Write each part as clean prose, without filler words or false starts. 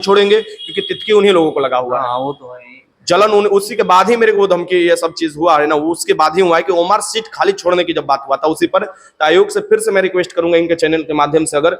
छोड़ेंगे, क्योंकि तितकी उन्हीं लोगों को लगा हुआ है। हाँ वो तो है। जलन उसी के बाद ही मेरे को धमकी ये सब चीज हुआ है ना, वो उसके बाद ही हुआ है कि ओमार सीट खाली छोड़ने की जब बात हुआ था उसी पर। तो आयोग से फिर से मैं रिक्वेस्ट करूंगा इनके चैनल के माध्यम से, अगर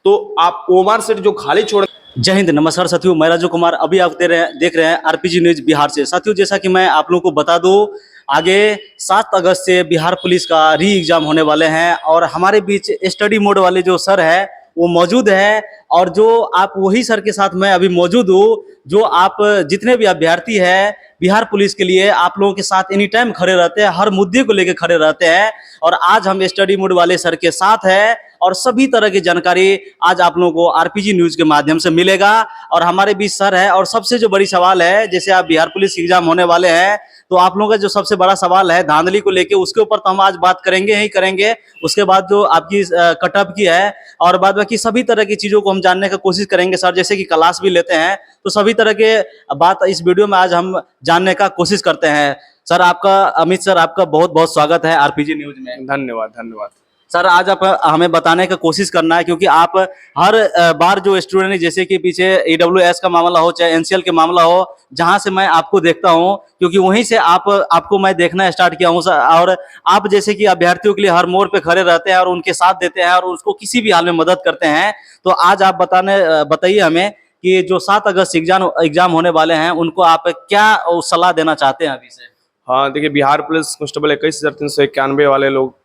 तो आप ओमार सीट जो खाली छोड़। जय हिंद, नमस्कार साथियों, मैं राजू कुमार। अभी आप देख रहे हैं आरपीजी न्यूज बिहार से। साथियों, जैसा कि मैं आप लोगों को बता दूं, आगे 7 अगस्त से बिहार पुलिस का री एग्जाम होने वाले हैं और हमारे बीच स्टडी मोड वाले जो सर है वो मौजूद है। और जो आप वही सर के साथ मैं अभी मौजूद हूँ, जो आप जितने भी अभ्यर्थी हैं बिहार पुलिस के लिए आप लोगों के साथ एनी टाइम खड़े रहते हैं, हर मुद्दे को लेकर खड़े रहते हैं। और आज हम स्टडी मोड वाले सर के साथ हैं और सभी तरह की जानकारी आज आप लोगों को आरपीजी न्यूज के माध्यम से मिलेगा। और हमारे बीच सर है, और सबसे जो बड़ी सवाल है, जैसे आप बिहार पुलिस एग्जाम होने वाले हैं तो आप लोगों का जो सबसे बड़ा सवाल है धांधली को लेके, उसके ऊपर तो हम आज बात करेंगे ही करेंगे। उसके बाद जो आपकी कटअप की है और बाद बाकी सभी तरह की चीजों को हम जानने का कोशिश करेंगे सर, जैसे कि क्लास भी लेते हैं, तो सभी तरह के बात इस वीडियो में आज हम जानने का कोशिश करते हैं। सर आपका, अमित सर आपका बहुत बहुत स्वागत है आरपीजी न्यूज में। धन्यवाद धन्यवाद सर, आज आप हमें बताने का कोशिश करना है, क्योंकि आप हर बार जो स्टूडेंट, जैसे कि पीछे ईडब्ल्यूएस का मामला हो चाहे एनसीएल के मामला हो, जहां से मैं आपको देखता हूं, क्योंकि वहीं से आपको मैं देखना स्टार्ट किया हूं सर। और आप जैसे कि अभ्यर्थियों के लिए हर मोड़ पे खड़े रहते हैं और उनके साथ देते हैं और उसको किसी भी हाल में मदद करते हैं। तो आज आप बताइए हमें कि जो 7 अगस्त एग्जाम होने वाले हैं उनको आप क्या सलाह देना चाहते हैं अभी से। हाँ देखिए, बिहार पुलिस कांस्टेबल 21,391 वाले लोग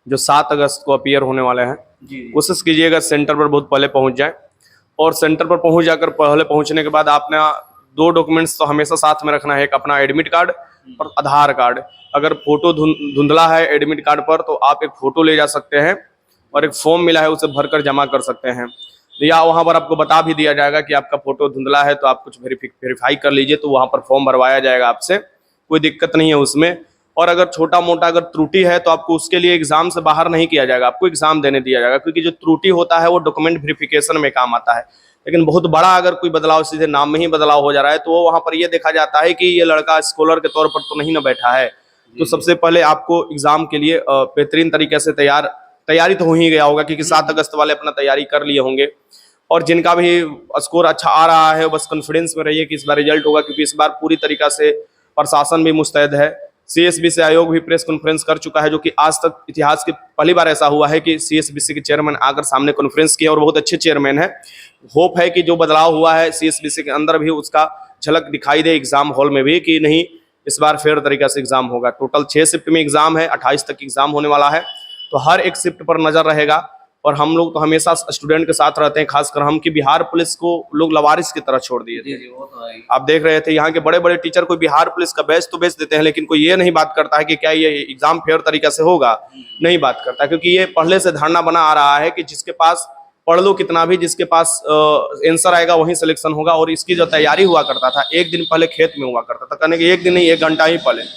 जो 7 अगस्त को अपीयर होने वाले हैं, कोशिश कीजिएगा सेंटर पर बहुत पहले पहुंच जाए। और सेंटर पर पहुंच जाकर पहले पहुंचने के बाद आपने 2 डॉक्यूमेंट्स तो हमेशा साथ में रखना है, एक अपना एडमिट कार्ड और आधार कार्ड। अगर फोटो धुंधला है एडमिट कार्ड पर तो आप एक फोटो ले जा सकते हैं और एक फॉर्म मिला है उसे भरकर जमा कर सकते हैं, या वहां पर आपको बता भी दिया जाएगा कि आपका फोटो धुंधला है तो आप कुछ वेरीफाई कर लीजिए, तो वहां पर फॉर्म भरवाया जाएगा आपसे, कोई दिक्कत नहीं है उसमें। और अगर छोटा मोटा अगर त्रुटि है तो आपको उसके लिए एग्जाम से बाहर नहीं किया जाएगा, आपको एग्जाम देने दिया जाएगा, क्योंकि जो त्रुटि होता है वो डॉक्यूमेंट वेरिफिकेशन में काम आता है। लेकिन बहुत बड़ा अगर कोई बदलाव, सीधे नाम में ही बदलाव हो जा रहा है, तो वहां पर यह देखा जाता है कि ये लड़का स्कॉलर के तौर पर तो नहीं ना बैठा है। तो सबसे पहले आपको एग्जाम के लिए बेहतरीन तरीके से तैयारी तो हो ही गया होगा, क्योंकि 7 अगस्त वाले अपना तैयारी कर लिए होंगे। और जिनका भी स्कोर अच्छा आ रहा है बस कॉन्फिडेंस में रहिए कि इस बार रिजल्ट होगा, क्योंकि इस बार पूरी तरीका से प्रशासन भी मुस्तैद है। सीएसबी आयोग भी प्रेस कॉन्फ्रेंस कर चुका है, जो कि आज तक इतिहास की पहली बार ऐसा हुआ है कि सीएसबीसी के चेयरमैन आकर सामने कॉन्फ्रेंस किया, और बहुत अच्छे चेयरमैन है। होप है कि जो बदलाव हुआ है सीएसबीसी के अंदर भी उसका झलक दिखाई दे एग्जाम हॉल में भी, कि नहीं इस बार फेयर तरीके से एग्जाम होगा। टोटल 6 शिफ्ट में एग्जाम है, 28 तक एग्जाम होने वाला है, तो हर एक शिफ्ट पर नजर रहेगा। और हम लोग तो हमेशा स्टूडेंट के साथ रहते हैं, खासकर हम, कि बिहार पुलिस को लोग लवारिस की तरह छोड़ दिए थे। वो तो है। आप देख रहे थे यहाँ के बड़े बड़े टीचर कोई बिहार पुलिस का बैच तो बेच देते हैं, लेकिन कोई ये नहीं बात करता है कि क्या ये एग्जाम फेयर तरीके से होगा, नहीं बात करता, क्योंकि ये पहले से धारणा बना आ रहा है कि जिसके पास पढ़ लो कितना भी, जिसके पास आंसर आएगा वहीं सिलेक्शन होगा। और इसकी जो तैयारी हुआ करता था, एक दिन पहले खेत में हुआ करता था, कहने कि एक दिन नहीं 1 घंटा ही पहले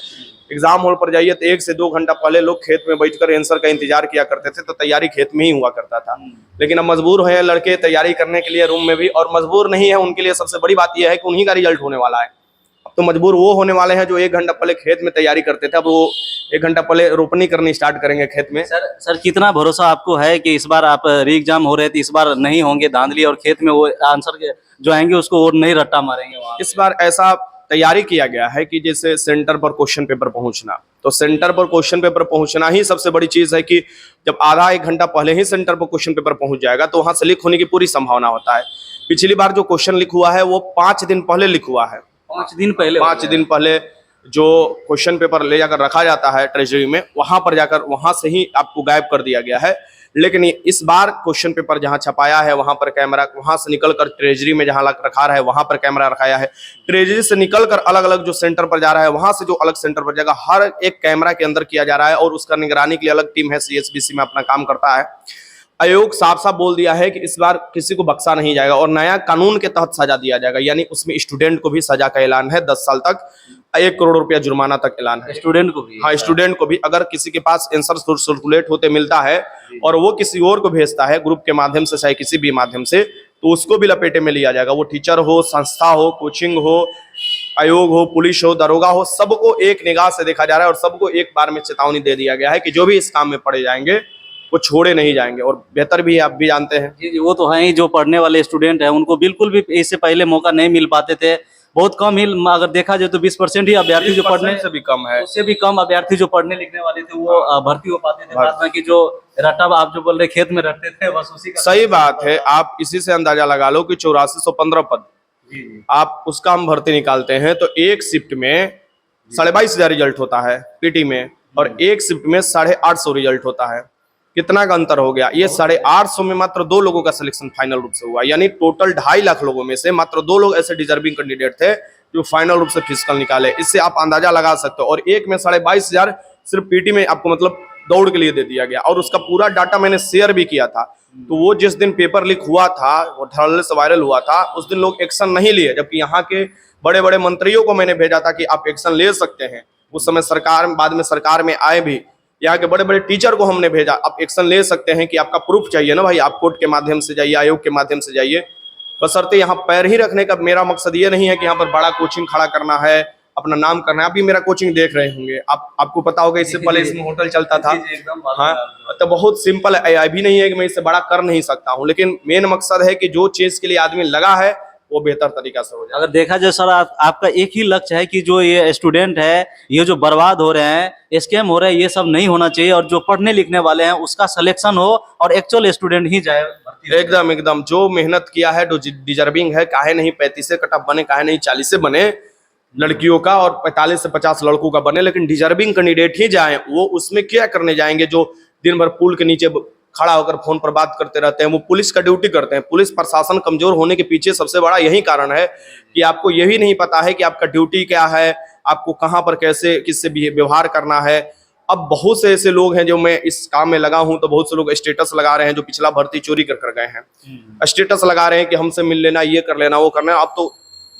एग्जाम हॉल पर जाइए तो 1 से 2 घंटा पहले लोग खेत में बैठकर आंसर का इंतजार किया करते थे, तो तैयारी खेत में ही हुआ करता था। लेकिन अब मजबूर है लड़के तैयारी करने के लिए रूम में भी, और मजबूर नहीं है उनके लिए सबसे बड़ी बात यह है कि उन्हीं का रिजल्ट होने वाला है। अब तो मजबूर वो होने वाले हैं जो 1 घंटा पहले खेत में तैयारी करते थे, अब वो 1 घंटा पहले रोपनी करनी स्टार्ट करेंगे खेत में। सर कितना भरोसा आपको है कि इस बार आप री एग्जाम हो रहे थे, इस बार नहीं होंगे धांधली और खेत में वो आंसर के जो आएंगे उसको और नहीं रट्टा मारेंगे वहाँ? इस बार ऐसा तैयारी किया गया है कि जैसे सेंटर पर क्वेश्चन पेपर पहुंचना, तो सेंटर पर क्वेश्चन पेपर पहुंचना ही सबसे बड़ी चीज है, कि जब आधा 1 घंटा पहले ही सेंटर पर क्वेश्चन पेपर पहुंच जाएगा तो वहां से लीक होने की पूरी संभावना होता है। पिछली बार जो क्वेश्चन लीक हुआ है वो 5 दिन पहले लीक हुआ है। 5 दिन पहले? 5 दिन पहले जो क्वेश्चन पेपर ले जाकर रखा जाता है ट्रेजरी में, वहां पर जाकर वहां से ही आपको गायब कर दिया गया है। लेकिन इस बार क्वेश्चन पेपर जहां छपाया है वहां पर कैमरा, वहां से निकलकर ट्रेजरी में जहां रखा रहा है वहां पर कैमरा रखाया है, ट्रेजरी से निकलकर अलग अलग जो सेंटर पर जा रहा है वहां से जो अलग सेंटर पर जाएगा, हर एक कैमरा के अंदर किया जा रहा है। और उसका निगरानी के लिए अलग टीम है, सीएसबीसी में अपना काम करता है। आयोग साफ साफ बोल दिया है कि इस बार किसी को बख्शा नहीं जाएगा और नया कानून के तहत सजा दिया जाएगा, यानी उसमें स्टूडेंट को भी सजा का ऐलान है, 10 साल तक 1 करोड़ रुपया जुर्माना तक ऐलान है। स्टूडेंट को भी? हाँ, स्टूडेंट को भी। अगर किसी के पास आंसर सर्कुलेट होते मिलता है और वो किसी और को भेजता है ग्रुप के माध्यम से, चाहे किसी भी माध्यम से, तो उसको भी लपेटे में लिया जाएगा। वो टीचर हो, संस्था हो, कोचिंग हो, आयोग हो, पुलिस हो, दरोगा हो, सबको एक निगाह से देखा जा रहा है और सबको एक बार में चेतावनी दे दिया गया है कि जो भी इस काम में पड़े जाएंगे वो छोड़े नहीं जाएंगे। और बेहतर भी है, आप भी जानते हैं। जी जी, वो तो है ही, जो पढ़ने वाले स्टूडेंट हैं उनको बिल्कुल भी इससे पहले मौका नहीं मिल पाते थे। बहुत कम ही, अगर देखा जाए तो 20% ही अभ्यर्थी जो पढ़ने 20% से भी कम है। उससे भी कम अभ्यर्थी जो पढ़ने लिखने वाले थे वो भर्ती हो पाते थे। बाद में कि जो रट्टा, आप जो बोल रहे खेत में रटते थे, बस उसी का सही बात है। आप इसी से अंदाजा लगा लो कि 8415 पद, जी जी आप उसका हम भर्ती निकालते हैं तो एक शिफ्ट में 22,500 रिजल्ट होता है पीटी में, और एक शिफ्ट में 850 रिजल्ट होता है। कितना का अंतर हो गया। ये 850 में मात्र 2 लोगों का सिलेक्शन फाइनल रूप से हुआ, यानी टोटल 2.5 लाख लोगों में से मात्र 2 लोग ऐसे डिजर्विंग कैंडिडेट थे जो फाइनल रूप से फिजिकल निकाले। इससे आप अंदाजा लगा सकते हो। और एक में 22,500 सिर्फ पीटी में आपको मतलब दौड़ के लिए दे दिया गया, और उसका पूरा डाटा मैंने शेयर भी किया था। तो वो जिस दिन पेपर लीक हुआ था, वो धड़ल्ले से वायरल हुआ था, उस दिन लोग एक्शन नहीं लिए, जबकि यहाँ के बड़े बड़े मंत्रियों को मैंने भेजा था कि आप एक्शन ले सकते हैं। उस समय सरकार, बाद में सरकार में आए भी, यहाँ के बड़े बड़े टीचर को हमने भेजा, आप एक्शन ले सकते हैं कि आपका प्रूफ चाहिए ना भाई, आप कोर्ट के माध्यम से जाइए, आयोग के माध्यम से जाइए। बशर्ते यहाँ पैर ही रखने का मेरा मकसद ये नहीं है कि यहाँ पर बड़ा कोचिंग खड़ा करना है, अपना नाम करना है। अभी मेरा कोचिंग देख रहे होंगे, आपको पता होगा इससे पहले इसमें होटल चलता था। हाँ, तो बहुत सिंपल है, अभी नहीं है कि मैं इससे बड़ा कर नहीं सकता हूँ, लेकिन मेन मकसद है कि जो चीज के लिए आदमी लगा है वो बेहतर तरीका से हो जाए। अगर देखा जाए सर, आपका एक ही लक्ष्य है कि जो ये स्टूडेंट है, ये जो बर्बाद हो रहे हैं, स्कैम हो रहे हैं, ये सब नहीं होना चाहिए, और जो पढ़ने लिखने वाले हैं उसका सिलेक्शन हो और एक्चुअल स्टूडेंट ही जाए भर्ती। एकदम एकदम, जो मेहनत किया है, जो डिजर्विंग है, काहे नहीं 35 से कटअप बने, काहे नहीं 40 से बने लड़कियों का, और 45 से 50 लड़कों का बने, लेकिन डिजर्विंग कैंडिडेट ही जाए। वो उसमें क्या करने जाएंगे जो दिन भर पुल के नीचे खड़ा होकर फोन पर बात करते रहते हैं, वो पुलिस का ड्यूटी करते हैं। पुलिस प्रशासन कमजोर होने के पीछे सबसे बड़ा यही कारण है कि आपको यही नहीं पता है कि आपका ड्यूटी क्या है, आपको कहाँ पर कैसे किससे व्यवहार करना है। अब बहुत से ऐसे लोग हैं, जो मैं इस काम में लगा हूं तो बहुत से लोग स्टेटस लगा रहे हैं जो पिछला भर्ती चोरी कर गए हैं, स्टेटस लगा रहे हैं कि हमसे मिल लेना, ये कर लेना, वो करना। अब तो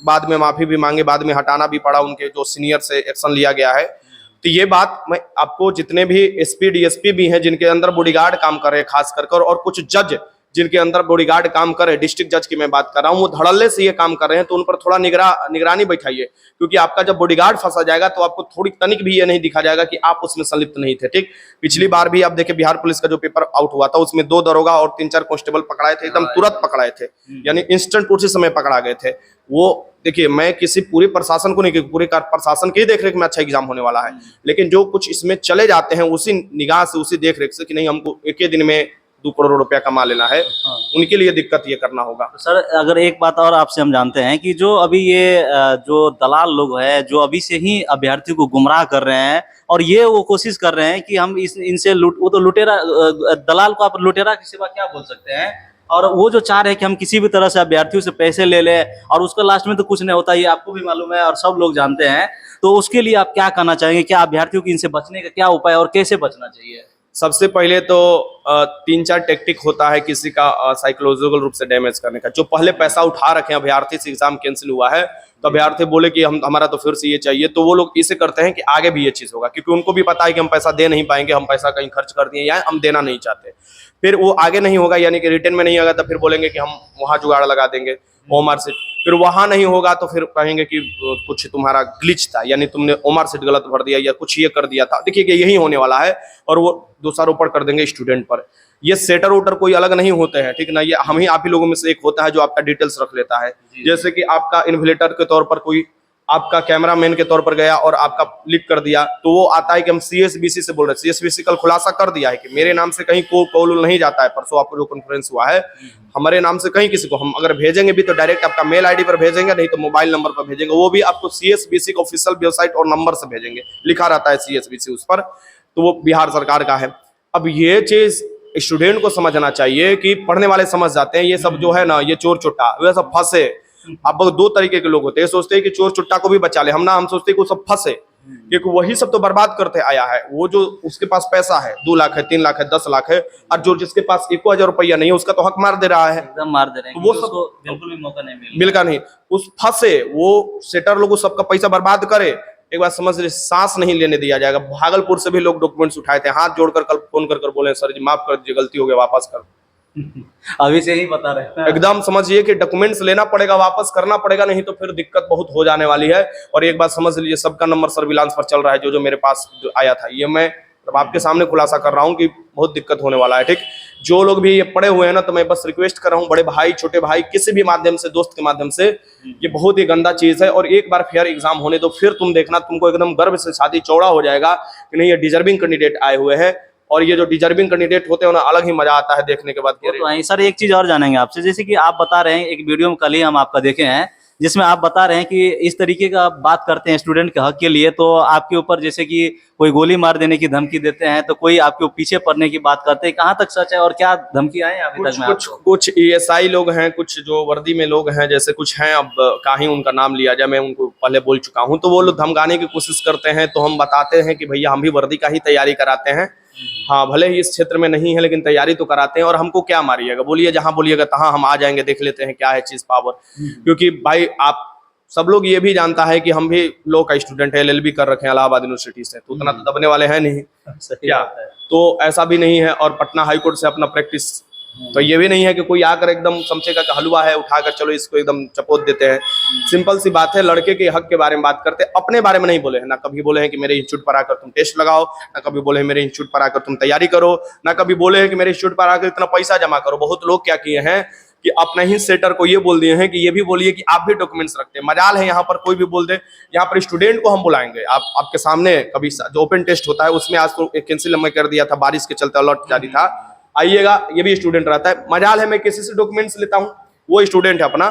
बाद में माफी भी मांगे, बाद में हटाना भी पड़ा, उनके जो सीनियर से एक्शन लिया गया है। तो ये बात मैं आपको, जितने भी एसपी डीएसपी भी हैं जिनके अंदर बॉडीगार्ड काम कर रहे हैं खास कर, और कुछ जज जिनके अंदर बॉडीगार्ड काम कर रहे हैं, डिस्ट्रिक्ट जज की मैं बात कर रहा हूँ, वो धड़ल्ले से ये काम कर रहे हैं, तो उन पर थोड़ा निगरानी बैठाइए। क्योंकि आपका जब बॉडीगार्ड फंसा जाएगा तो आपको थोड़ी तनिक भी ये नहीं दिखा जाएगा कि आप उसमें संलिप्त नहीं थे। ठीक, पिछली बार भी आप देखें, बिहार पुलिस का जो पेपर आउट हुआ था उसमें 2 दरोगा और 3-4 कांस्टेबल पकड़ाए थे, एकदम तुरंत पकड़ाए थे, यानी इंस्टेंट उसी समय पकड़ा गए थे। वो देखिए, मैं किसी पूरे प्रशासन को नहीं, पूरे प्रशासन की देख रेख में अच्छा एग्जाम होने वाला है, लेकिन जो कुछ इसमें चले जाते हैं उसी निगाह से, उसी देख रेख से कि नहीं हमको एक ही दिन में 2 करोड़ रुपया कमा लेना है, उनके लिए दिक्कत ये करना होगा। तो सर, अगर एक बात और आपसे हम जानते हैं कि जो अभी ये जो दलाल लोग हैं, जो अभी से ही अभ्यर्थियों को गुमराह कर रहे हैं, और ये वो कोशिश कर रहे हैं कि हम इनसे वो तो लुटेरा, दलाल को आप लुटेरा के सिवा क्या बोल सकते हैं, और वो जो चाह रहे हैं कि हम किसी भी तरह से अभ्यर्थियों से पैसे ले लें, और उसका लास्ट में तो कुछ नहीं होता, ये आपको भी मालूम है और सब लोग जानते हैं। तो उसके लिए आप क्या कहना चाहेंगे? क्या अभ्यर्थियों की इनसे बचने का क्या उपाय और कैसे बचना चाहिए? सबसे पहले तो 3-4 टेक्टिक होता है किसी का साइकोलॉजिकल रूप से डैमेज करने का। जो पहले पैसा उठा रखे हैं, अभ्यर्थी से एग्जाम कैंसिल हुआ है तो अभ्यर्थी बोले कि हमारा तो फिर से ये चाहिए, तो वो लोग इसे करते हैं कि आगे भी ये चीज होगा, क्योंकि उनको भी पता है कि हम पैसा दे नहीं पाएंगे, हम पैसा कहीं खर्च कर दिए या हम देना नहीं चाहते। फिर वो आगे नहीं होगा, यानी कि रिटर्न में नहीं होगा, तो फिर बोलेंगे कि हम वहां जुगाड़ लगा देंगे ओमर सीट। फिर वहां नहीं होगा तो फिर कहेंगे कि कुछ तुम्हारा ग्लिच था, यानी तुमने ओमर सीट गलत भर दिया या कुछ ये कर दिया था। देखिए कि यही होने वाला है, और वो दोषारोपण कर देंगे स्टूडेंट पर। ये सेटर वोटर कोई अलग नहीं होते हैं, ठीक ना, ये हम ही लोगों में से एक होता है जो आपका डिटेल्स रख लेता है। जैसे कि आपका इन्फ्लेटर के तौर पर कोई आपका कैमरामैन के तौर पर गया और आपका लिख कर दिया, तो वो आता है कि हम सीएसबीसी से बोल रहे हैं। सीएसबीसी कल खुलासा कर दिया है कि मेरे नाम से कहीं को कॉल नहीं जाता है। परसों आपको जो कॉन्फ्रेंस हुआ है, हमारे नाम से कहीं किसी को हम अगर भेजेंगे भी तो डायरेक्ट आपका मेल आईडी पर भेजेंगे, नहीं तो मोबाइल नंबर पर भेजेंगे। वो भी आपको सीएसबीसी का ऑफिशियल वेबसाइट और नंबर से भेजेंगे, लिखा रहता है सीएसबीसी उस पर, तो वो बिहार सरकार का है। अब ये चीज स्टूडेंट को समझना चाहिए कि पढ़ने वाले समझ जाते हैं, ये सब जो है ना, ये चोर चुट्टा, वे सब फंसे। अब 2 तरीके के लोग होते हैं, सोचते हैं कि चोर चुट्टा को भी बचा ले हम सोचते हैं कि वो सब फंसे, क्योंकि वही सब तो बर्बाद करते आया है। वो जो उसके पास पैसा है, 2 लाख है, 3 लाख है, 10 लाख है, और जो जिसके पास 1,000 रुपया नहीं है उसका तो हक मार दे रहा है, एकदम मार दे रहे हैं। तो वो उसको बिल्कुल भी मौका नहीं मिलगा नहीं, उस फंसे वो सेटर लोग सबका पैसा बर्बाद करे। एक बात समझ रहे, सांस नहीं लेने दिया जाएगा। भागलपुर से भी लोग डॉक्यूमेंट्स उठाए थे, हाथ जोड़कर कल फोन कर बोले सर जी माफ कर दीजिए, गलती हो गई, वापस कर। अभी से ही बता रहे हैं। एकदम समझिए कि डॉक्यूमेंट्स लेना पड़ेगा, वापस करना पड़ेगा, नहीं तो फिर दिक्कत बहुत हो जाने वाली है। और एक बात समझ लीजिए, सबका नंबर सर्विलांस पर चल रहा है। जो मेरे पास जो आया था, ये मैं मतलब आपके सामने खुलासा कर रहा हूँ कि बहुत दिक्कत होने वाला है। ठीक, जो लोग भी ये पढ़े हुए हैं ना, तो मैं बस रिक्वेस्ट कर रहा हूँ, बड़े भाई छोटे भाई किसी भी माध्यम से, दोस्त के माध्यम से, ये बहुत ही गंदा चीज है। और एक बार फेयर एग्जाम होने दो, फिर तुम देखना, तुमको एकदम गर्व से छाती चौड़ा हो जाएगा कि नहीं, ये डिजर्विंग कैंडिडेट आए हुए हैं। और ये जो डिजर्विंग कैंडिडेट होते हैं उन्हें अलग ही मजा आता है देखने के बाद। वो तो है। सर एक चीज और जानेंगे आपसे, जैसे कि आप बता रहे हैं, एक वीडियो में कल ही हम आपका देखे हैं जिसमें आप बता रहे हैं कि इस तरीके का बात करते हैं स्टूडेंट के हक के लिए, तो आपके ऊपर जैसे कि कोई गोली मार देने की धमकी देते हैं, तो कोई आपके पीछे पड़ने की बात करते हैं, कहाँ तक सच है और क्या धमकी आए अभी तक में आपको? कुछ ESI लोग हैं, कुछ जो वर्दी में लोग हैं, जैसे कुछ हैं, अब कहीं उनका नाम लिया जाए, मैं उनको पहले बोल चुका हूं, तो वो लोग धमकाने की कोशिश करते हैं। तो हम बताते हैं कि भैया हम भी वर्दी का ही तैयारी कराते हैं, हाँ भले ही इस क्षेत्र में नहीं है लेकिन तैयारी तो कराते हैं। और हमको क्या मारिएगा, बोलिए, जहां बोलिएगा तहां हम आ जाएंगे, देख लेते हैं क्या है चीज पावर। क्योंकि भाई आप सब लोग ये भी जानता है कि हम भी लॉ का स्टूडेंट है, LLB कर रखे हैं इलाहाबाद यूनिवर्सिटी से, तो उतना तो दबने वाले हैं नहीं क्या, तो ऐसा भी नहीं है। और पटना हाईकोर्ट से अपना प्रैक्टिस, तो ये भी नहीं है कि कोई आकर एकदम समझेगा कि हलवा है उठाकर चलो इसको एकदम चपोत देते हैं। सिंपल सी बात है, लड़के के हक के बारे में बात करते हैं, अपने बारे में नहीं बोले हैं। ना कभी बोले हैं कि मेरे इंस्टीट्यूट पर आकर तुम टेस्ट लगाओ, ना कभी बोले हैं मेरे इंस्टीट्यूट पर आकर तुम तैयारी करो, ना कभी बोले हैं कि मेरे इंस्टीट्यूट पर आकर इतना पैसा जमा करो। बहुत लोग क्या किए हैं कि अपने ही सेटर को ये बोल दिए हैं कि ये भी बोलिए कि आप भी डॉक्यूमेंट्स रखते हैं। मजाल है यहाँ पर कोई भी बोल दे, यहाँ पर स्टूडेंट को हम बुलाएंगे, आपके सामने कभी जो ओपन टेस्ट होता है उसमें आज तो कैंसिल मैं कर दिया था, बारिश के चलते अलर्ट जारी था, आइएगा, ये भी स्टूडेंट रहता है। मजाल है मैं किसी से डॉक्यूमेंट्स लेता हूँ, वो स्टूडेंट है अपना,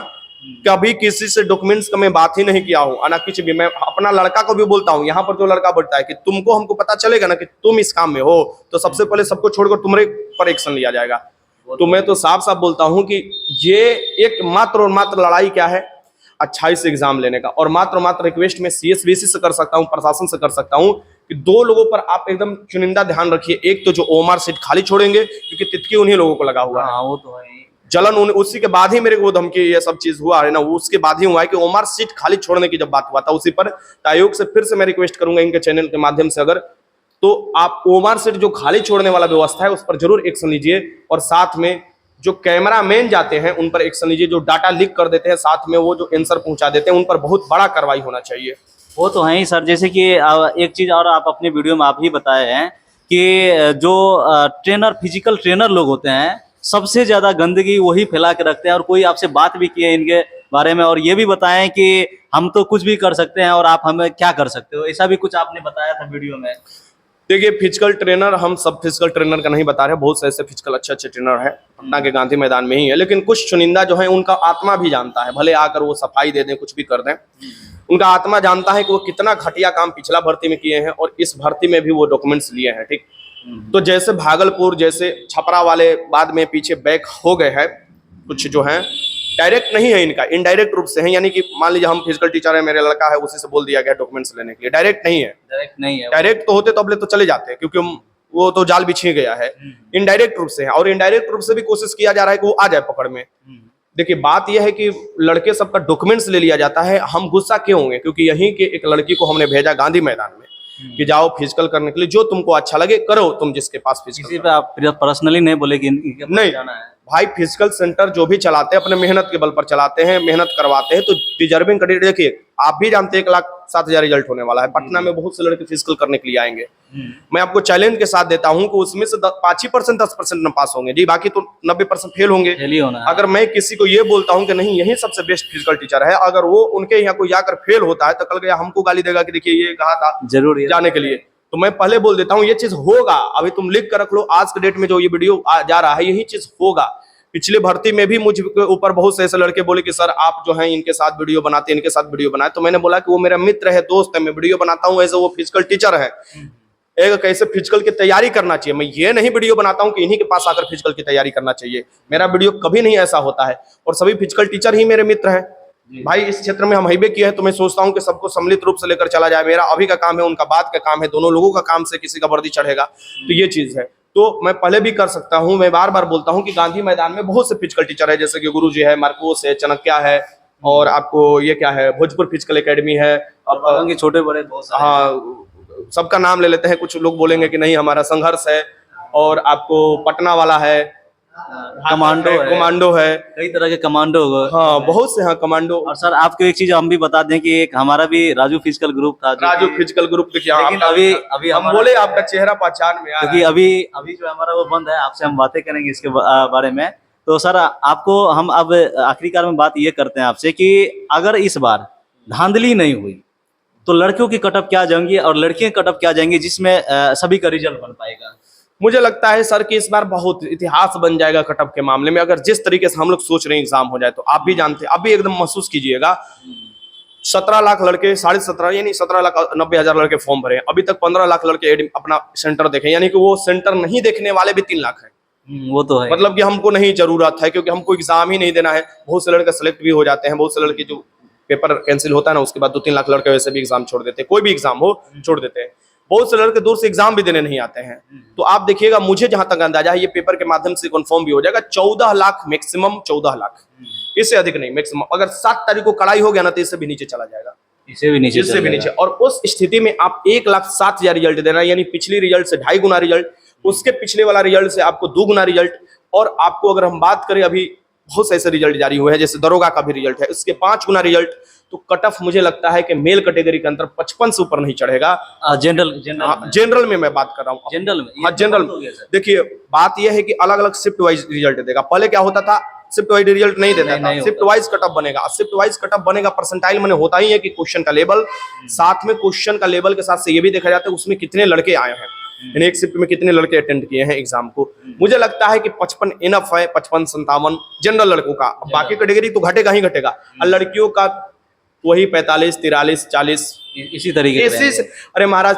कभी किसी से डॉक्यूमेंट्स का मैं बात ही नहीं किया हूँ, ना कुछ भी। मैं अपना लड़का को भी बोलता हूँ, यहाँ पर जो लड़का बोलता है कि तुमको हमको पता चलेगा ना कि तुम इस काम में हो, तो सबसे पहले सबको छोड़कर तुम्हारे पर एक्शन लिया जाएगा। तो मैं तो साफ साफ बोलता हूँ कि ये एक मात्र और मात्र लड़ाई क्या है, अच्छाई से एग्जाम लेने का। और मात्र रिक्वेस्ट में CSVC से कर सकता हूँ, प्रशासन से कर सकता हूँ कि 2 लोगों पर आप एकदम चुनिंदा ध्यान रखिए। एक तो जो OMR सीट खाली छोड़ेंगे, क्योंकि तितकी उन्हीं लोगों को लगा हुआ है, वो तो है, जलन उसी के बाद ही मेरे को धमकी ये सब चीज हुआ है ना, वो उसके बाद ही हुआ है कि OMR सीट खाली छोड़ने की जब बात हुआ था उसी पर। आयोग से फिर से मैं रिक्वेस्ट करूंगा इनके चैनल के माध्यम से, अगर तो आप OMR सीट जो खाली छोड़ने वाला व्यवस्था है उस पर जरूर एक्शन लीजिए। और साथ में जो कैमरा मैन जाते हैं उन पर एक्शन लीजिए, जो डाटा लीक कर देते हैं, साथ में वो जो आंसर पहुंचा देते हैं, उन पर बहुत बड़ा कार्रवाई होना चाहिए। वो तो है ही सर। जैसे कि एक चीज और आप अपने वीडियो में आप ही बताए हैं कि जो ट्रेनर, फिजिकल ट्रेनर लोग होते हैं, सबसे ज्यादा गंदगी वही फैला के रखते हैं। और कोई आपसे बात भी किए इनके बारे में और ये भी बताएं कि हम तो कुछ भी कर सकते हैं और आप हमें क्या कर सकते हो, ऐसा भी कुछ आपने बताया था वीडियो में। देखिए, फिजिकल ट्रेनर, हम सब फिजिकल ट्रेनर का नहीं बता रहे, बहुत से ऐसे फिजिकल अच्छे ट्रेनर हैं पटना के गांधी मैदान में ही है, लेकिन कुछ चुनिंदा जो है उनका आत्मा भी जानता है, भले आकर वो सफाई दे दें, कुछ भी कर दें, उनका आत्मा जानता है कि वो कितना घटिया काम पिछला भर्ती में किए हैं और इस भर्ती में भी वो डॉक्यूमेंट्स लिए हैं। ठीक, तो जैसे भागलपुर, जैसे छपरा वाले बाद में पीछे बैक हो गए हैं, कुछ जो है डायरेक्ट नहीं है इनका, इनडायरेक्ट रूप से है। यानी कि मान लीजिए हम फिजिकल टीचर है, मेरे लड़का है, उसी से बोल दिया गया डॉक्यूमेंट्स लेने के लिए, डायरेक्ट नहीं है। डायरेक्ट तो होते तो अब ले तो चले जाते हैं, क्योंकि वो तो जाल बिछी गया है। इनडायरेक्ट रूप से है, और इनडायरेक्ट रूप से भी कोशिश किया जा रहा है कि वो आ जाए पकड़ में। देखिए, बात यह है कि लड़के सबका डॉक्यूमेंट्स ले लिया जाता है, हम गुस्सा क्यों होंगे? क्योंकि यहीं के एक लड़की को हमने भेजा गांधी मैदान में कि जाओ फिजिकल करने के लिए, जो तुमको अच्छा लगे करो, तुम जिसके पास फिजिकल। किसी पे आप पर्सनली नहीं बोले कि नहीं जाना है। भाई, फिजिकल सेंटर जो भी चलाते हैं अपने मेहनत के बल पर चलाते हैं, मेहनत करवाते हैं, तो डिजर्विंग कैंडिडेट, देखिए आप भी जानते हैं 1,07,000 रिजल्ट होने वाला है पटना में, बहुत से लड़के फिजिकल करने के लिए आएंगे। मैं आपको चैलेंज के साथ देता हूं कि उसमें से 5% 10% न पास होंगे जी, बाकी तो 90% फेल होंगे। अगर मैं किसी को ये बोलता हूं कि नहीं यही सबसे बेस्ट फिजिकल टीचर है, अगर वो उनके यहाँ कोई जाकर फेल होता है तो कल गया हमको गाली देगा कि देखिए ये कहा था जरूर जाने के लिए। तो मैं पहले बोल देता हूं ये चीज होगा, अभी तुम लिख कर रख लो, आज के डेट में जो ये वीडियो जा रहा है यही चीज होगा। पिछले भर्ती में भी मुझ ऊपर बहुत से ऐसे लड़के बोले कि सर आप जो हैं इनके साथ वीडियो बनाते हैं, इनके साथ वीडियो बनाए, तो मैंने बोला कि वो मेरा मित्र है, दोस्त है, मैं वीडियो बनाता हूँ ऐसे, वो फिजिकल टीचर है, एक कैसे फिजिकल की तैयारी करना चाहिए। मैं ये नहीं वीडियो बनाता हूँ कि इन्हीं के पास आकर फिजिकल की तैयारी करना चाहिए, मेरा वीडियो कभी नहीं ऐसा होता है। और सभी फिजिकल टीचर ही मेरे मित्र हैं भाई। इस क्षेत्र में हम हाईवे किए हैं, तो मैं सोचता हूँ कि सबको सम्मिलित रूप से लेकर चला जाए। मेरा अभी का काम है, उनका बाद का काम है, दोनों लोगों का काम से किसी का वर्दी चढ़ेगा, तो ये चीज है। तो मैं पहले भी कर सकता हूं, मैं बार बार बोलता हूं कि गांधी मैदान में बहुत से फिजिकल टीचर है, जैसे कि गुरु जी है, मार्कोस है, चनक्या है, और आपको ये क्या है, भोजपुर फिजिकल एकेडमी है, अब छोटे बड़े बहुत सारे, हाँ सबका नाम ले लेते हैं। कुछ लोग बोलेंगे कि नहीं हमारा संघर्ष है, और आपको पटना वाला है, कमांडो है, कमांडो है। कई तरह के कमांडो हाँ, बहुत से हाँ कमांडो। और सर आपको एक चीज हम भी बता दें कि एक हमारा भी राजू फिजिकल ग्रुप था राजू फिजिकल ग्रुप देखिए, लेकिन अभी हम बोले आपका चेहरा पहचान में आ रहा क्योंकि अभी जो हमारा वो बंद है, आपसे हम बातें करेंगे इसके बारे में। तो सर आपको हम अब आखिरकार में बात ये करते हैं आपसे कि अगर इस बार धांधली नहीं हुई तो लड़कियों की कटअप क्या जाएंगी और लड़कियां कटअप क्या जाएंगी, जिसमें सभी का रिजल्ट बन पाएगा। मुझे लगता है सर कि इस बार बहुत इतिहास बन जाएगा कटअप के मामले में। अगर जिस तरीके से हम लोग सोच रहे हैं एग्जाम हो जाए, तो आप भी जानते हैं, अभी एकदम महसूस कीजिएगा 17 लाख लड़के, 17.5 यानी 17,90,000 लड़के फॉर्म भरे हैं। अभी तक 15 लाख लड़के अपना सेंटर देखे, यानी कि वो सेंटर नहीं देखने वाले भी 3 लाख हैं। वो तो है, मतलब कि हमको नहीं जरूरत है, क्योंकि हमको एग्जाम ही नहीं देना है। बहुत से लड़के सेलेक्ट भी हो जाते हैं, बहुत से लड़के जो पेपर कैंसिल होता है ना, उसके बाद 2-3 लाख लड़के वैसे भी एग्जाम छोड़ देते हैं, कोई भी एग्जाम हो छोड़ देते हैं। बहुत से लड़के दूर से एग्जाम भी देने नहीं आते हैं। तो आप देखिएगा, मुझे जहां तक अंदाजा है, ये पेपर के माध्यम से कंफर्म भी हो जाएगा, 14 लाख मैक्सिमम, 14 लाख, इससे अधिक नहीं मैक्सिमम। अगर 7 तारीख को कड़ाई हो गया ना, तो इससे भी नीचे चला जाएगा, इससे भी नीचे। और उस स्थिति में आप 1,07,000 रिजल्ट देना, यानी पिछली रिजल्ट से 2.5 गुना रिजल्ट, उसके पिछले वाला रिजल्ट से आपको 2 गुना रिजल्ट। और आपको अगर हम बात करें, अभी बहुत से ऐसे रिजल्ट जारी हुए हैं, जैसे दरोगा का भी रिजल्ट है, उसके 5 गुना रिजल्ट। तो कट ऑफ मुझे लगता है कि मेल कैटेगरी के अंदर 55 से ऊपर नहीं चढ़ेगा। जनरल में मैं बात कर रहा हूँ, जनरल में देखिए, बात यह है कि अलग अलग शिफ्ट वाइज रिजल्ट देगा। पहले क्या होता था, शिफ्ट वाइज रिजल्ट नहीं देता था, शिफ्ट वाइज कट ऑफ बनेगा। शिफ्ट वाइज कट ऑफ बनेगा, परसेंटाइल मैंने होता ही है कि क्वेश्चन का लेवल, साथ में क्वेश्चन का लेवल के साथ से ये भी देखा जाता है उसमें कितने लड़के आए हैं, यानी एक शिफ्ट में कितने लड़के अटेंड किए हैं एग्जाम को। मुझे लगता है कि 55 इनफ है, 55-57 जनरल लड़कों का। बाकी कैटेगरी तो घटेगा ही घटेगा, और लड़कियों का वही 45, 43, 40 इसी तरीके से। अरे महाराज,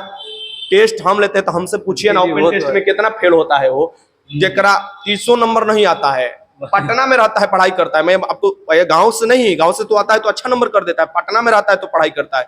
टेस्ट हम लेते हैं तो हमसे पूछिए ना, ओपन टेस्ट में कितना फेल होता है वो, जेकरा 300 नंबर नहीं आता है, पटना में रहता है, पढ़ाई करता है। मैं आपको गांव से नहीं, गांव से तो आता है तो अच्छा नंबर कर देता है, पटना में रहता है तो पढ़ाई करता है।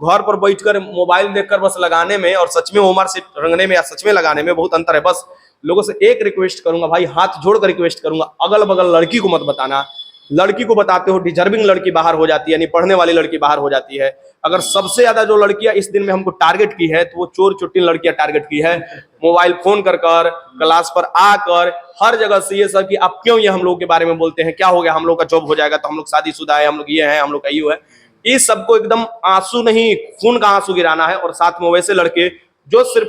घर पर बैठकर मोबाइल देखकर बस लगाने में और सच में होमवर्क से रंगने में या सच में लगाने में बहुत अंतर है। बस लोगों से एक रिक्वेस्ट करूंगा भाई, हाथ जोड़कर रिक्वेस्ट करूंगा, अगल बगल लड़की को मत बताना। लड़की को बताते हो, डिजर्विंग लड़की बाहर हो जाती है, यानी पढ़ने वाली लड़की बाहर हो जाती है। अगर सबसे ज्यादा जो लड़कियां इस दिन में हमको टारगेट की है, तो वो चोर चुट्टिन लड़कियां टारगेट की है। मोबाइल फोन कर क्लास पर आकर हर जगह से ये सब कि आप क्यों ये हम लोग के बारे में बोलते हैं, क्या हो गया, हम लोग का जॉब हो जाएगा तो हम लोग शादीशुदा है, हम लोग ये है, हम लोग का ये है। इस सबको एकदम आंसू नहीं, खून का आंसू गिराना है। और साथ में वैसे लड़के जो सिर्फ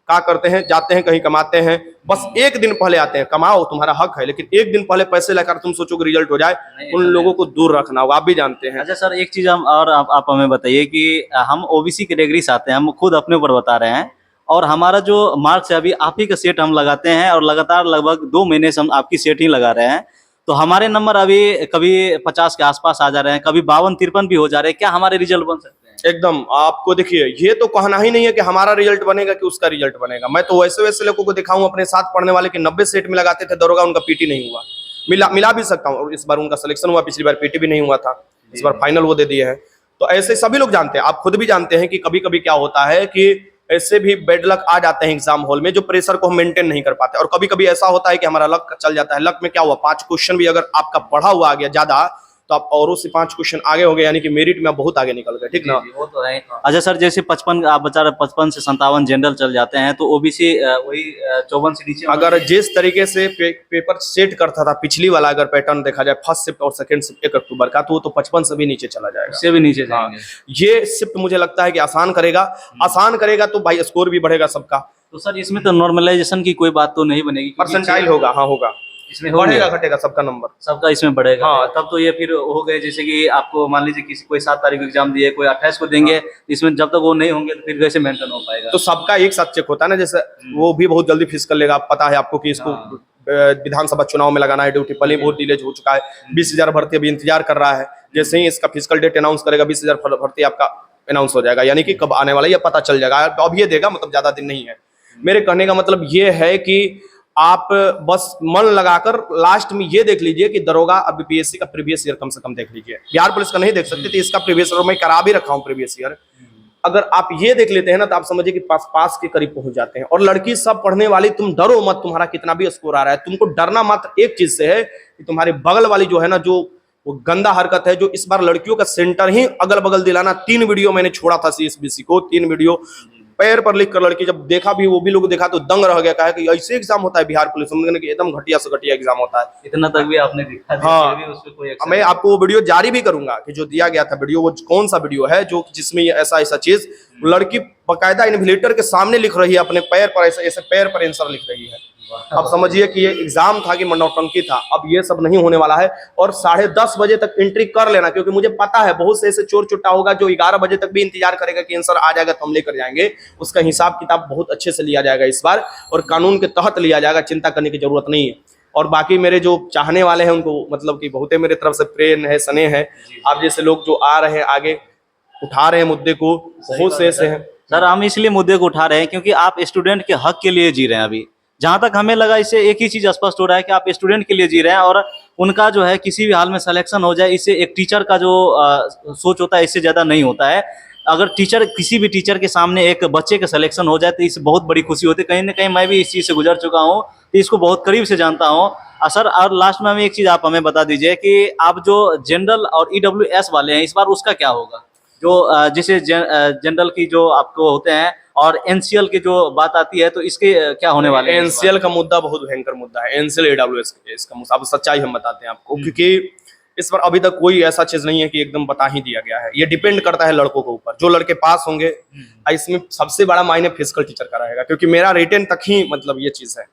क्या करते हैं, जाते हैं कहीं कमाते हैं, बस एक दिन पहले आते हैं। कमाओ, तुम्हारा हक है, लेकिन एक दिन पहले पैसे लेकर तुम सोचो कि रिजल्ट हो जाए, उन लोगों को दूर रखना होगा, आप भी जानते हैं। अच्छा सर, एक चीज हम और आप हमें बताइए कि हम ओबीसी कैटेगरी से आते हैं, हम खुद अपने ऊपर बता रहे हैं, और हमारा जो मार्क्स है अभी आप ही का सेट हम लगाते हैं, और लगातार लगभग 2 महीने से हम आपकी सेट ही लगा रहे हैं। तो हमारे नंबर अभी कभी 50 के आसपास आ जा रहे हैं, कभी 52-53 भी हो जा रहे हैं। क्या हमारे रिजल्ट बन सकते हैं? एकदम, आपको देखिए, ये तो कहना ही नहीं है कि हमारा रिजल्ट बनेगा कि उसका रिजल्ट बनेगा। मैं तो वैसे वैसे लोगों को दिखाऊं अपने साथ पढ़ने वाले कि 90 सेट में लगाते थे दरोगा, उनका पीटी नहीं हुआ। मिला भी सकता हूँ, और इस बार उनका सिलेक्शन हुआ, पिछली बार पीटी भी नहीं हुआ था, इस बार फाइनल वो दे दिए हैं। तो ऐसे सभी लोग जानते हैं, आप खुद भी जानते हैं कि कभी कभी क्या होता है कि ऐसे भी बेड लक आ जाते हैं एग्जाम हॉल में, जो प्रेशर को हम मेंटेन नहीं कर पाते। और कभी कभी ऐसा होता है कि हमारा लक चल जाता है। लक में क्या हुआ, 5 क्वेश्चन भी अगर आपका पढ़ा हुआ आ गया ज्यादा, तो आप औरों से 5 क्वेश्चन आगे हो गए, यानी कि मेरिट में आप बहुत आगे निकल गए, ठीक ना। वो तो है। अच्छा सर, जैसे 55 आप बता रहे 55 से 57 जनरल चल जाते हैं, तो ओबीसी वही 54 से नीचे। अगर जिस तरीके से पेपर सेट करता था पिछली वाला, अगर पैटर्न देखा जाए फर्स्ट शिफ्ट और सेकंड शिफ्ट 1 अक्टूबर का, तो वो तो 55 से भी नीचे चला जाएगा, इससे भी नीचे जाएंगे। ये शिफ्ट मुझे लगता है कि आसान करेगा तो भाई स्कोर भी बढ़ेगा सबका। तो सर इसमें तो नॉर्मलाइजेशन की कोई बात तो नहीं बनेगी, परसेंटाइल होगा, हाँ होगा, इसमें बढ़ेगा घटेगा सबका नंबर, सबका इसमें बढ़ेगा। हाँ। तब तो ये फिर हो गए, जैसे कि आपको मान लीजिए किसी कोई 7 तारीख को एग्जाम दिए, कोई 28 को देंगे, इसमें जब तक वो नहीं होंगे तो फिर कैसे मेंटेन हो पाएगा। तो सबका एक साथ चेक होता है ना, जैसे वो भी बहुत जल्दी फीस कर लेगा। पता है आपको कि इसको विधानसभा चुनाव में लगाना है ड्यूटी, पहले ही बहुत डिले हो चुका है। 20,000 भर्ती अभी इंतजार कर रहा है, जैसे ही इसका फिजिकल डेट अनाउंस करेगा 20,000 भर्ती आपका अनाउंस हो जाएगा, यानी कि कब आने वाला है ये पता चल जाएगा। तो अब ये देगा, मतलब ज्यादा दिन नहीं है। मेरे कहने का मतलब ये है कि आप बस मन लगाकर लास्ट में ये देख लीजिए कि दरोगा और बीपीएससी का प्रीवियस ईयर कम से कम देख लीजिए। बिहार पुलिस का नहीं देख सकते तो इसका प्रीवियस ईयर मैं करा भी रखा हूँ प्रीवियस ईयर। अगर आप ये देख लेते हैं ना, तो आप समझिए कि पास के करीब पहुंच जाते हैं। और लड़की सब पढ़ने वाली, तुम डरो मत, तुम्हारा कितना भी स्कोर आ रहा है, तुमको डरना मात्र एक चीज से है कि तुम्हारे बगल वाली जो है ना, जो वो गंदा हरकत है, जो इस बार लड़कियों का सेंटर ही अगल बगल दिलाना। 3 वीडियो मैंने छोड़ा था CSBC को, 3 वीडियो पैर पर लिख कर लड़की जब देखा भी, वो भी लोग देखा तो दंग रह गया, कहा कि ऐसे एग्जाम होता है बिहार पुलिस में, कि एकदम घटिया से घटिया एग्जाम होता है। इतना तक भी आपने दिखा दिया, हाँ। फिर भी उस पे कोई एक्शन मैं आपको वो वीडियो जारी भी करूंगा कि जो दिया गया था वीडियो, वो कौन सा वीडियो है जो जिसमें ये ऐसा ऐसा चीज, लड़की बकायदा इन्विजिलेटर के सामने लिख रही है, अपने पैर पर ऐसे ऐसे पैर पर आंसर लिख रही है। अब समझिए कि ये एग्जाम था कि नौटंकी था। अब ये सब नहीं होने वाला है, और 10:30 बजे तक एंट्री कर लेना, क्योंकि मुझे पता है बहुत से ऐसे चोर चुट्टा होगा जो 11 बजे तक भी इंतजार करेगा कि आंसर आ जाएगा तो हम लेकर जाएंगे। उसका हिसाब किताब बहुत अच्छे से लिया जाएगा इस बार, और कानून के तहत लिया जाएगा, चिंता करने की जरूरत नहीं है। और बाकी मेरे जो चाहने वाले हैं उनको मतलब कि बहुत मेरे तरफ से प्रेम है, स्नेह है। आप जैसे लोग जो आ रहे हैं आगे उठा रहे हैं मुद्दे को, बहुत से ऐसे हैं। सर हम इसलिए मुद्दे को उठा रहे हैं क्योंकि आप स्टूडेंट के हक के लिए जी रहे हैं। अभी जहां तक हमें लगा, इससे एक ही चीज स्पष्ट हो रहा है कि आप स्टूडेंट के लिए जी रहे हैं, और उनका जो है किसी भी हाल में सिलेक्शन हो जाए, इससे एक टीचर का जो सोच होता है इससे ज्यादा नहीं होता है। अगर टीचर, किसी भी टीचर के सामने एक बच्चे का सिलेक्शन हो जाए तो इससे बहुत बड़ी खुशी होती है। कहीं ना कहीं मैं भी इस चीज़ से गुजर चुका हूँ, तो इसको बहुत करीब से जानता हूँ। सर, और लास्ट में हमें एक चीज़ आप हमें बता दीजिए कि आप जो जनरल और EWS वाले हैं, इस बार उसका क्या होगा? जो जिसे जनरल की जो आपको होते हैं, और NCL की जो बात आती है, तो इसके क्या होने वाले हैं? NCL का मुद्दा बहुत भयंकर मुद्दा है। NCL AWS इसका मुद्दा, अब सच्चाई हम बताते हैं आपको, क्योंकि इस पर अभी तक कोई ऐसा चीज नहीं है कि एकदम बता ही दिया गया है। ये डिपेंड करता है लड़कों के ऊपर, जो लड़के पास होंगे। इसमें सबसे बड़ा मायने फिजिकल टीचर का रहेगा, क्योंकि मेरा रिटेन तक ही मतलब ये चीज है।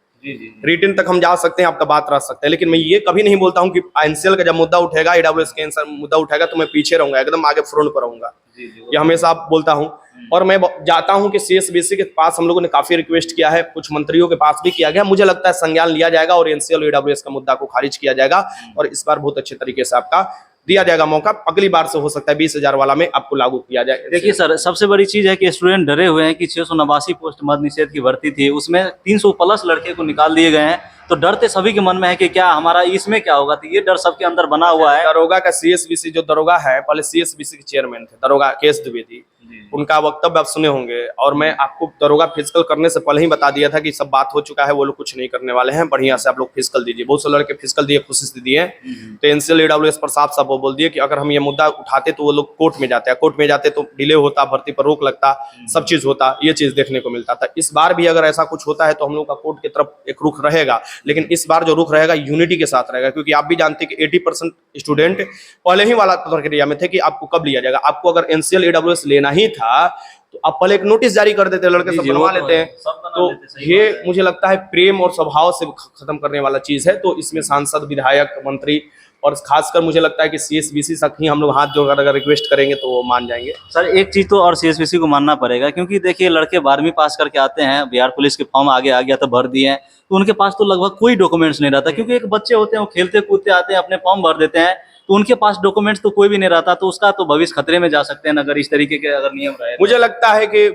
रिटेन तक हम जा सकते हैं, आपका बात रख सकते हैं, लेकिन मैं ये कभी नहीं बोलता हूँ कि NCL का जब मुद्दा उठेगा, AWS के आंसर मुद्दा उठेगा तो मैं पीछे रहूंगा, एकदम आगे फ्रंट पर रहूंगा। ये हमेशा आप बोलता हूँ। और मैं जाता हूँ कि CSBC के पास हम लोगों ने काफी रिक्वेस्ट किया है, कुछ मंत्रियों के पास भी किया गया। मुझे लगता है संज्ञान लिया जाएगा और NCL और AWS का मुद्दा को खारिज किया जाएगा, और इस बार बहुत अच्छे तरीके से आपका दिया जाएगा मौका। अगली बार से हो सकता है 20,000 वाला में आपको लागू किया जाए। देखिए सर, सबसे बड़ी चीज है कि स्टूडेंट डरे हुए हैं कि 689 पोस्ट मद्य निषेध की भर्ती थी, उसमें 300 प्लस लड़के को निकाल दिए गए हैं। तो डरते सभी के मन में है कि क्या हमारा इसमें क्या होगा, तो ये डर सबके अंदर बना हुआ है। दरोगा का CSBC जो दरोगा है, पहले CSBC के चेयरमैन थे दरोगा केएस द्विवेदी, उनका वक्तव्य आप सुने होंगे। और मैं आपको दरोगा फिजिकल करने से पहले ही बता दिया था कि सब बात हो चुका है, वो लोग कुछ नहीं करने वाले हैं, बढ़िया से आप लोग फिजिकल दीजिए। बहुत से लड़के फिजिकल दिए, खुशी से दिए। तो NCL AWS पर साफ साफ वो बोल दिए कि अगर हम ये मुद्दा उठाते तो वो लोग कोर्ट में जाते हैं, कोर्ट में जाते तो डिले होता, भर्ती पर रोक लगता, सब चीज होता, ये चीज देखने को मिलता था। इस बार भी अगर ऐसा कुछ होता है तो हम लोग का कोर्ट की तरफ एक रुख रहेगा, लेकिन इस बार जो रुख रहेगा यूनिटी के साथ रहेगा, क्योंकि आप भी जानते हैं कि 80% स्टूडेंट पहले ही वाला प्रक्रिया में थे कि आपको कब लिया जाएगा। आपको अगर NCL AWS लेना ही था तो आप पहले एक नोटिस जारी कर देते, लड़के सब बनवा लेते हैं। तो ये मुझे लगता है प्रेम और स्वभाव से खत्म करने वाला चीज है। तो इसमें सांसद, विधायक, मंत्री और खासकर मुझे लगता है कि CSBC तक ही हम लोग हाथ जोड़कर अगर रिक्वेस्ट करेंगे तो वो मान जाएंगे। सर एक चीज तो और CSBC को मानना पड़ेगा, क्योंकि देखिए लड़के 12वीं पास करके आते हैं, बिहार पुलिस के फॉर्म आगे आ गया तो भर दिए हैं, तो उनके पास तो लगभग कोई डॉक्यूमेंट्स नहीं रहता। क्योंकि एक बच्चे होते हैं वो खेलते कूदते आते हैं, अपने फॉर्म भर देते हैं, तो उनके पास डॉक्यूमेंट्स तो कोई भी नहीं रहता। तो उसका तो भविष्य खतरे में जा सकते हैं अगर इस तरीके के अगर नियम रहे। मुझे लगता है कि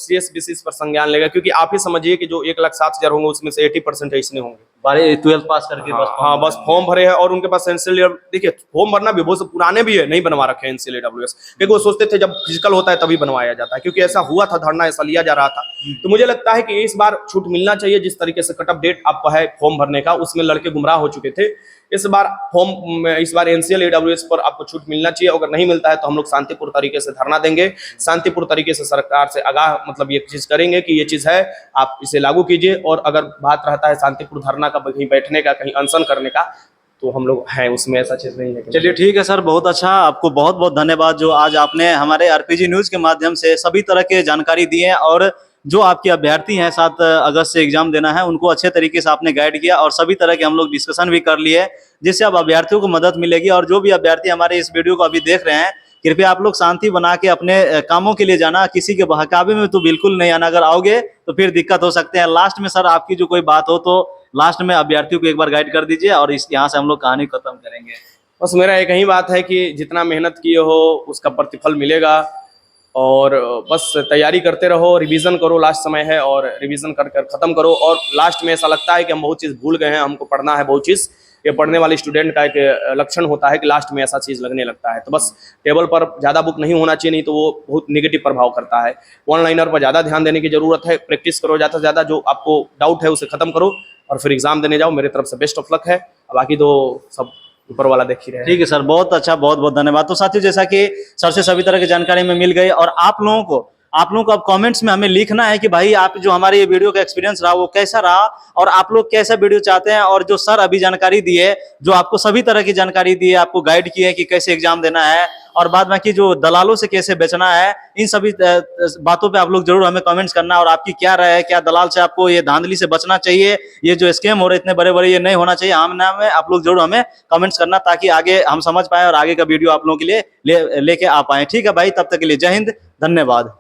CSBC इस पर संज्ञान लेगा, क्योंकि आप ही समझिए कि जो 1,07,000 होंगे उसमें से 80% इसने होंगे 12th पास करके बस फॉर्म भरे हैं। और उनके पास NCL, देखिए फॉर्म भरना भी बहुत पुराने भी है, नहीं बनवा रखे हैं NCL AWS, क्योंकि वो सोचते थे जब फिजिकल होता है तभी बनवाया जाता है, क्योंकि ऐसा हुआ था, धरना ऐसा लिया जा रहा था। तो मुझे लगता है कि इस बार छूट मिलना चाहिए। जिस तरीके से कट ऑफ डेट आपका है फॉर्म भरने का, उसमें लड़के गुमराह हो चुके थे। इस बार NCL AWS पर आपको छूट मिलना चाहिए। अगर नहीं मिलता है तो हम लोग शांतिपूर्ण तरीके से धरना देंगे, शांतिपूर्ण तरीके से सरकार से आगाह मतलब ये चीज करेंगे कि ये चीज है, आप इसे लागू कीजिए। और अगर बात रहता है शांतिपूर्ण धरना का, कहीं बैठने का, कहीं अनशन करने का, तो हम लोग हैं, उसमें ऐसा चीज नहीं है। चलिए ठीक है सर, बहुत अच्छा, आपको बहुत बहुत धन्यवाद जो आज आपने हमारे RPG न्यूज के माध्यम से सभी तरह के जानकारी दी है, और जो आपके अभ्यर्थी हैं 7 अगस्त से एग्जाम देना है उनको अच्छे तरीके से आपने गाइड किया, और सभी तरह के हम लोग डिस्कशन भी कर लिए, जिससे अब अभ्यर्थियों को मदद मिलेगी। और जो भी अभ्यर्थी हमारे इस वीडियो को अभी देख रहे हैं, कृपया आप लोग शांति बना के अपने कामों के लिए जाना, किसी के बहकावे में तो बिल्कुल नहीं आना। अगर आओगे तो फिर दिक्कत हो सकते हैं। लास्ट में सर आपकी जो कोई बात हो तो लास्ट में अभ्यर्थियों को एक बार गाइड कर दीजिए, और इस यहाँ से हम लोग कहानी खत्म करेंगे। बस मेरा एक ही बात है कि जितना मेहनत किए हो उसका प्रतिफल मिलेगा, और बस तैयारी करते रहो, रिवीजन करो, लास्ट समय है, और रिवीजन कर कर खत्म करो। और लास्ट में ऐसा लगता है कि हम बहुत चीज़ भूल गए हैं, हमको पढ़ना है बहुत चीज़। ये पढ़ने वाले स्टूडेंट का एक लक्षण होता है कि लास्ट में ऐसा चीज़ लगने लगता है। तो बस टेबल पर ज़्यादा बुक नहीं होना चाहिए, नहीं तो वो बहुत नेगेटिव प्रभाव करता है। वन लाइनर पर ज़्यादा ध्यान देने की जरूरत है। प्रैक्टिस करो ज़्यादा से ज़्यादा, जो आपको डाउट है उसे खत्म करो, और फिर एग्जाम देने जाओ। मेरे तरफ से बेस्ट ऑफ लक है, बाकी तो सब ऊपर वाला देख ही रहे हैं। ठीक है सर, बहुत अच्छा, बहुत बहुत धन्यवाद। तो साथियों, जैसा कि सर से सभी तरह की जानकारी में मिल गई, और आप लोगों को आप लोगों को अब कमेंट्स में हमें लिखना है कि भाई आप जो हमारे ये वीडियो का एक्सपीरियंस रहा वो कैसा रहा, और आप लोग कैसा वीडियो चाहते हैं। और जो सर अभी जानकारी दी है, जो आपको सभी तरह की जानकारी दी है, आपको गाइड किए है कि कैसे एग्जाम देना है, और बाद बाकी जो दलालों से कैसे बेचना है, इन सभी बातों पे आप लोग जरूर हमें कमेंट्स करना। और आपकी क्या राय है, क्या दलाल से आपको ये धांधली से बचना चाहिए, ये जो स्कैम हो रहे इतने बड़े बड़े ये नहीं होना चाहिए, आम नाम है, आप लोग जरूर हमें कमेंट्स करना, ताकि आगे हम समझ पाए और आगे का वीडियो आप लोगों के लिए लेके आ पाए। ठीक है भाई, तब तक के लिए जय हिंद, धन्यवाद।